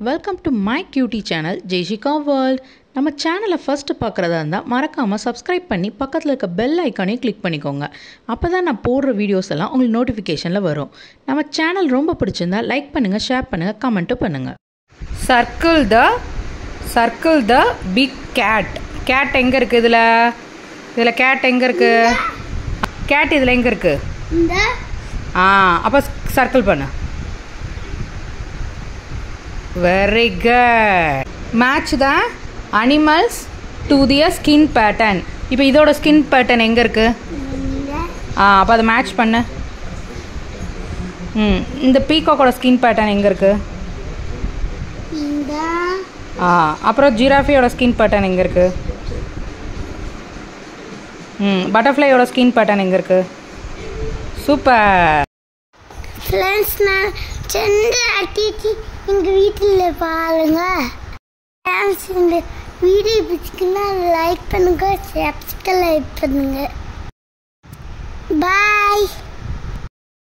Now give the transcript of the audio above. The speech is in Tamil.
Welcome to my cutie channel Jaishika world. நம்ம சேனலை ஃபஸ்ட்டு பார்க்குறதா இருந்தால் மறக்காமல் சப்ஸ்கிரைப் பண்ணி பக்கத்தில் இருக்க பெல் ஐக்கானையும் கிளிக் பண்ணிக்கோங்க. அப்போ தான் நான் போடுற வீடியோஸ் எல்லாம் உங்களுக்கு நோட்டிஃபிகேஷனில் வரும். நம்ம சேனல் ரொம்ப பிடிச்சிருந்தா லைக் பண்ணுங்கள், ஷேர் பண்ணுங்கள், கமெண்ட்டும் பண்ணுங்கள். Circle the big cat. Cat எங்கே இருக்குது? இதில் கேட் எங்கே இருக்குது? கேட் இதில் எங்கே இருக்குது? அப்போ சர்க்கிள் பண்ணு. Very good. Match the animals to their skin pattern. இப்போ இதோட ஸ்கின் பேட்டர்ன் எங்கே இருக்குது? அப்போ அதை மேட்ச் பண்ணு. இந்த பீகாக்கோட ஸ்கின் பேட்டர்ன் எங்கே இருக்குது? அப்புறம் ஜிராஃபியோட ஸ்கின் பேட்டர்ன் எங்கே இருக்குது? பட்டர்ஃப்ளையோட ஸ்கின் பேட்டர்ன் எங்கே இருக்குது? சூப்பர். ஃப்ரெண்ட்ஸ், நான் சென்று அட்டிச்சு எங்கள் வீட்டில் பாருங்க. ஃப்ரெண்ட்ஸ், இந்த வீடியோ பிடிச்சிங்கன்னா லைக் பண்ணுங்கள், சப்ஸ்கிரைப் பண்ணுங்கள்.